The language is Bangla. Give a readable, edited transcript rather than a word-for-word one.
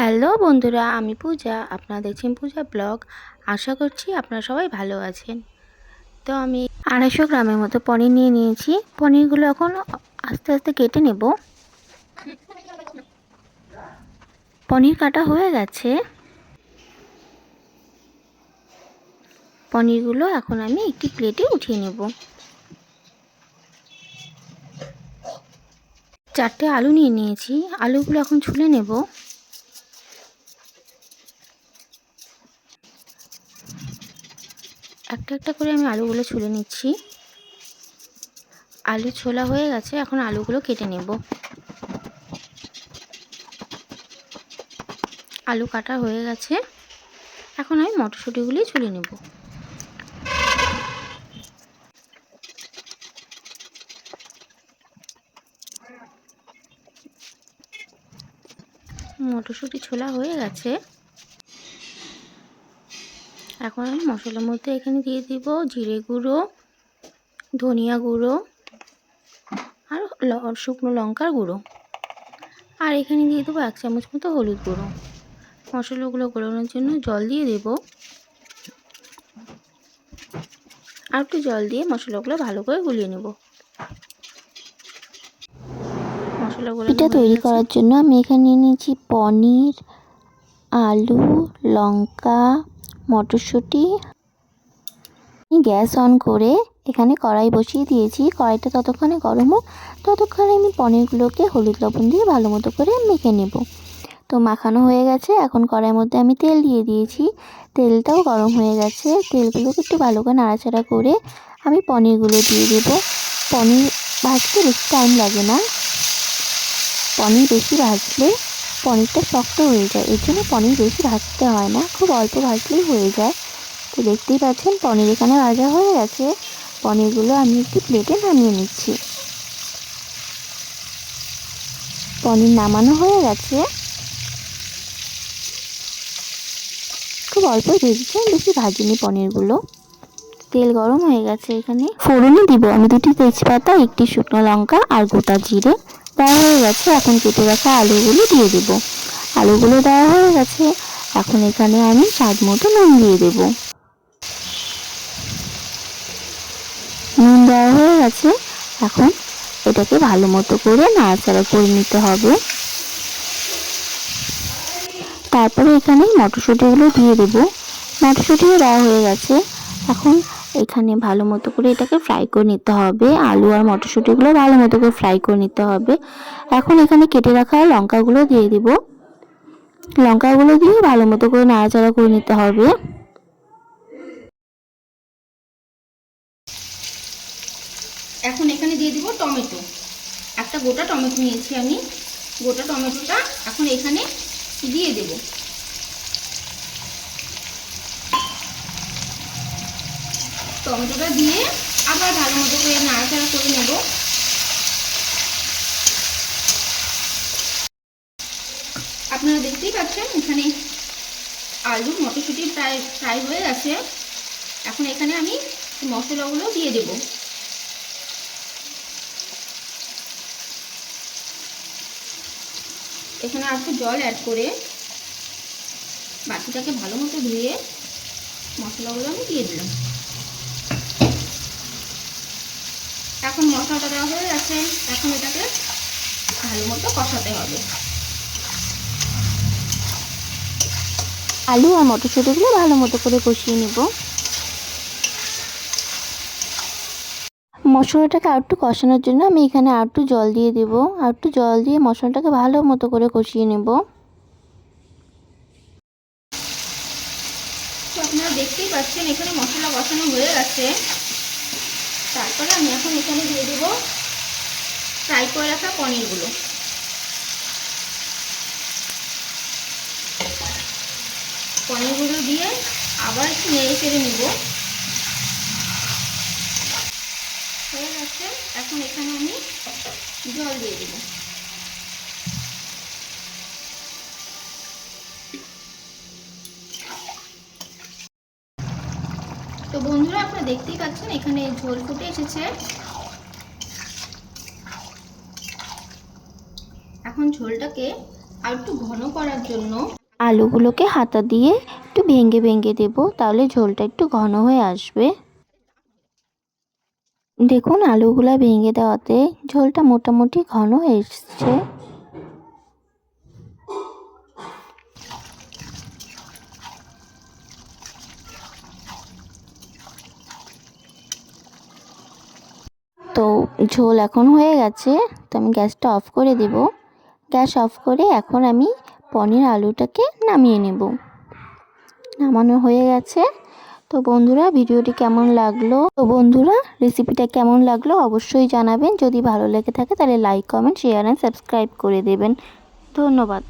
হ্যালো বন্ধুরা, আমি পূজা। আপনারা দেখছেন পূজা ব্লগ। আশা করছি আপনারা সবাই ভালো আছেন। তো আমি 250 গ্রামের মতো পনির নিয়ে নিয়েছি। পনিরগুলো এখন আস্তে আস্তে কেটে নেব। পনির কাটা হয়ে গেছে। পনিরগুলো এখন আমি একটি প্লেটে উঠিয়ে নেব। 4টে আলু নিয়ে নিয়েছি। আলুগুলো এখন ছুলে নেব। একটা একটা করে আমি আলুগুলো ছুলে নিচ্ছি। আলু ছোলা হয়ে গেছে, এখন আলুগুলো কেটে নেব। আলু কাটা হয়ে গেছে, এখন আমি মটরশুঁটিগুলি ছুলে নেব। মটরশুঁটি ছোলা হয়ে গেছে, এখন আমি মশলার মধ্যে এখানে দিয়ে দিব জিরে গুঁড়ো, ধনিয়া গুঁড়ো আর শুকনো লঙ্কার গুঁড়ো, আর এখানে দিয়ে দেবো 1 চামচ মতো হলুদ গুঁড়ো। মশলাগুলো গলানোর জন্য জল দিয়ে দেব। আর একটু জল দিয়ে মশলাগুলো ভালো করে গুলিয়ে নেব। মশলাগুলো এটা তৈরি করার জন্য আমি এখানে নিয়ে নিয়েছি পনির, আলু, লঙ্কা, মটরশুঁটি। গ্যাস অন করে এখানে কড়াই বসিয়ে দিয়েছি। কড়াইটা ততক্ষণে গরম হোক, ততক্ষণে আমি পনিরগুলোকে হলুদ লবণ দিয়ে ভালো মতো করে মেখে নেব। তো মাখানো হয়ে গেছে, এখন কড়াইয়ের মধ্যে আমি তেল দিয়ে দিয়েছি। তেলটাও গরম হয়ে গেছে। তেলগুলোকে একটু ভালো করে নাড়াচাড়া করে আমি পনিরগুলো দিয়ে দেবো। পনির ভাজতে বেশি টাইম লাগে না। পনির বেশি ভাজলে পনিরটা শক্ত হয়ে যায়, এর জন্য পনির বেশি ভাজতে হয় না, খুব অল্প ভাজলেই হয়ে যায়। তো দেখতেই পাচ্ছেন পনির এখানে ভাজা হয়ে গেছে। পনিরগুলো আমি একটি প্লেটে নামিয়ে নিচ্ছি। পনির নামানো হয়ে গেছে। খুব অল্প ভেজেছি, বেশি ভাজিনি পনিরগুলো। তেল গরম হয়ে গেছে, এখানে ফোড়নে দিব আমি 2টি তেজপাতা, 1টি শুকনো লঙ্কা আর গোটা জিরে। দেওয়া হয়ে গেছে, এখন কেটে রাখা আলুগুলো দিয়ে দেব। আলুগুলো দেওয়া হয়ে গেছে, এখন এখানে আমি স্বাদ মতো নুন দিয়ে দেব। নুন দেওয়া হয়ে গেছে, এখন এটাকে ভালো মতো করে নাড়াচাড়া করে নিতে হবে। তারপরে এখানে মটরশুঁটিগুলো দিয়ে দেব। মটরশুঁটিও দেওয়া হয়ে গেছে, এখন এখানে ভালো মতো করে এটাকে ফ্রাই করে নিতে হবে। আলু আর মটরশুঁটিগুলো ভালো মতো করে ফ্রাই করে নিতে হবে। এখন এখানে কেটে রাখা লঙ্কাগুলো দিয়ে দিব। লঙ্কাগুলো দিয়ে ভালো মতো করে নাড়াচাড়া করে নিতে হবে। এখন এখানে দিয়ে দিব টমেটো। একটা গোটা টমেটো নিয়েছি আমি। গোটা টমেটোটা এখন এখানে দিয়ে দেব। টমেটোটা দিয়ে আবার ভালো মতো করে নাড়াচাড়া করে নেব। আপনারা দেখতেই পাচ্ছেন এখানে আলু মটরশুঁটি প্রায় ফ্রাই হয়ে গেছে। এখন এখানে আমি মশলাগুলো দিয়ে দেব। এখানে আর একটু জল অ্যাড করে বাটিটাকে ভালো মতো ধুয়ে মশলাগুলো আমি দিয়ে দিলাম। এখন মশলাটা দেওয়া হয়ে গেছে, এখন এটাকে ভালো মতো কষাতে হবে। আলু আর মটরশুঁটিগুলো ভালো মতো করে কষিয়ে নেব। মশলাটাকে আর একটু কষানোর জন্য আমি এখানে আর একটু জল দিয়ে দেব। আর একটু জল দিয়ে মশলাটাকে ভালো মতো করে কষিয়ে নেব। তো আপনারা দেখতেই পাচ্ছেন এখানে মশলা কষানো হয়ে গেছে। তারপরে আমি এখন এখানে দিয়ে দেব ফ্রাই করে রাখা পনিরগুলো। পনিরগুলো দিয়ে আবার একটু নেড়ে চেড়ে নেব। হয়ে গেছে, এখন এখানে আমি জল দিয়ে দেব। তো বন্ধুরা আপনারা দেখতেই পাচ্ছেন এখানে ঝোল ফুটে এসেছে। এখন ঝোলটাকে আর একটু ঘন করার জন্য আলুগুলোকে হাতা দিয়ে একটু ভেঙে ভেঙে দেবো, তাহলে ঝোলটা একটু ঘন হয়ে আসবে। দেখুন আলুগুলা ভেঙে দেওয়াতে ঝোলটা মোটামুটি ঘন হয়ে এসছে। তো ঝোল এখন হয়ে গেছে, তো আমি গ্যাসটা অফ করে দেব। গ্যাস অফ করে এখন আমি পনির আলুটাকে নামিয়ে নেব। নামানো হয়ে গেছে। তো বন্ধুরা ভিডিওটি কেমন লাগলো, রেসিপিটা কেমন লাগলো অবশ্যই জানাবেন। যদি ভালো লেগে থাকে তাহলে like, comment, share and subscribe করে দেবেন। ধন্যবাদ।